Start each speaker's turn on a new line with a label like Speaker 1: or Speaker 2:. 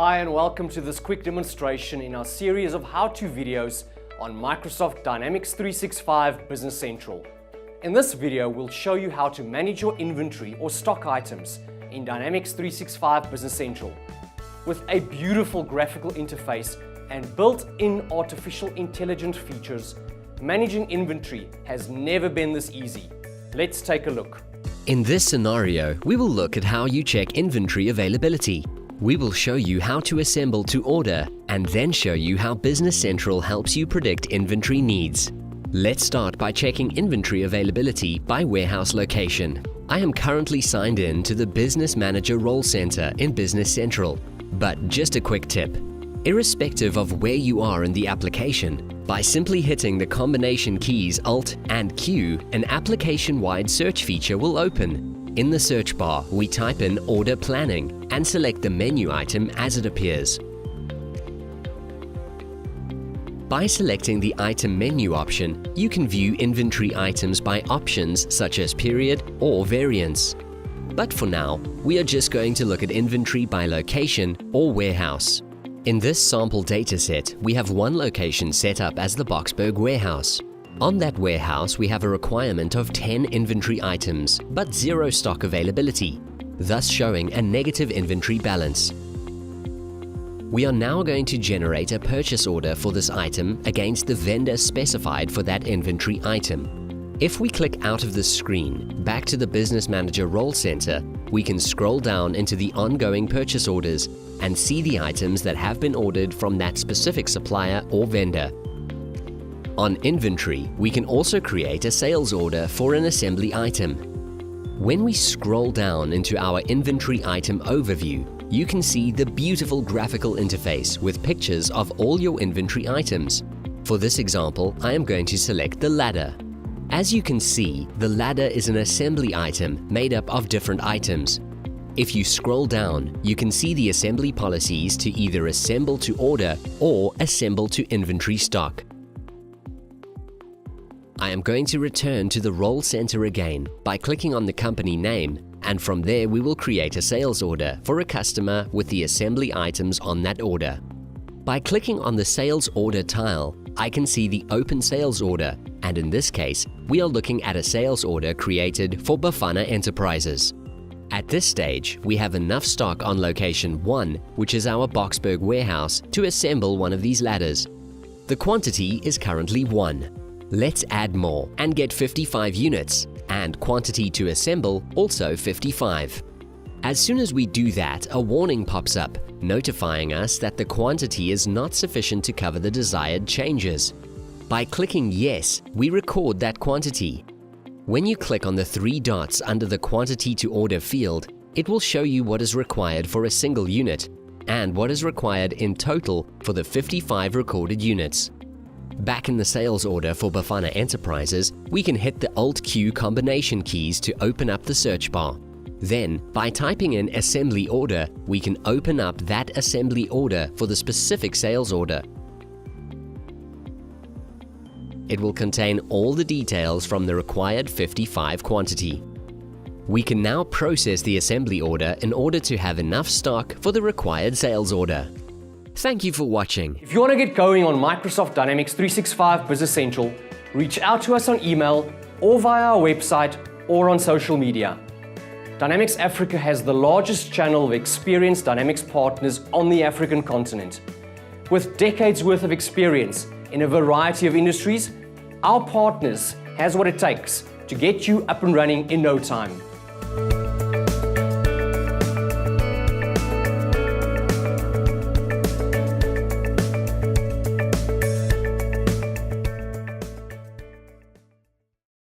Speaker 1: Hi and welcome to this quick demonstration in our series of how-to videos on Microsoft Dynamics 365 Business Central. In this video, we'll show you how to manage your inventory or stock items in Dynamics 365 Business Central. With a beautiful graphical interface and built-in artificial intelligence features, managing inventory has never been this easy. Let's take a look.
Speaker 2: In this scenario, we will look at how you check inventory availability. We will show you how to assemble to order and then show you how Business Central helps you predict inventory needs. Let's start by checking inventory availability by warehouse location. I am currently signed in to the Business Manager Role Center in Business Central. But just a quick tip. Irrespective of where you are in the application, by simply hitting the combination keys Alt and Q, an application-wide search feature will open. In the search bar, we type in Order Planning and select the menu item as it appears. By selecting the Item Menu option, you can view inventory items by options such as period or variance. But for now, we are just going to look at inventory by location or warehouse. In this sample dataset, we have one location set up as the Boksburg warehouse. On that warehouse, we have a requirement of 10 inventory items, but 0 stock availability, thus showing a negative inventory balance. We are now going to generate a purchase order for this item against the vendor specified for that inventory item. If we click out of the screen, back to the Business Manager Role Center, we can scroll down into the ongoing purchase orders and see the items that have been ordered from that specific supplier or vendor. On inventory, we can also create a sales order for an assembly item. When we scroll down into our inventory item overview, you can see the beautiful graphical interface with pictures of all your inventory items. For this example, I am going to select the ladder. As you can see, the ladder is an assembly item made up of different items. If you scroll down, you can see the assembly policies to either assemble to order or assemble to inventory stock. I am going to return to the Role Center again by clicking on the company name, and from there we will create a sales order for a customer with the assembly items on that order. By clicking on the Sales Order tile, I can see the Open Sales Order, and in this case, we are looking at a sales order created for Bafana Enterprises. At this stage, we have enough stock on location 1, which is our Boksburg warehouse, to assemble one of these ladders. The quantity is currently 1. Let's add more and get 55 units, and quantity to assemble also 55. As soon as we do that, a warning pops up, notifying us that the quantity is not sufficient to cover the desired changes. By clicking Yes, we record that quantity. When you click on the 3 dots under the Quantity to Order field, it will show you what is required for a single unit and what is required in total for the 55 recorded units. Back in the sales order for Bafana Enterprises, we can hit the Alt-Q combination keys to open up the search bar. Then, by typing in Assembly Order, we can open up that assembly order for the specific sales order. It will contain all the details from the required 55 quantity. We can now process the assembly order in order to have enough stock for the required sales order. Thank you for watching.
Speaker 1: If you want to get going on Microsoft Dynamics 365 Business Central, reach out to us on email or via our website or on social media. Dynamics Africa has the largest channel of experienced Dynamics partners on the African continent. With decades worth of experience in a variety of industries, our partners has what it takes to get you up and running in no time.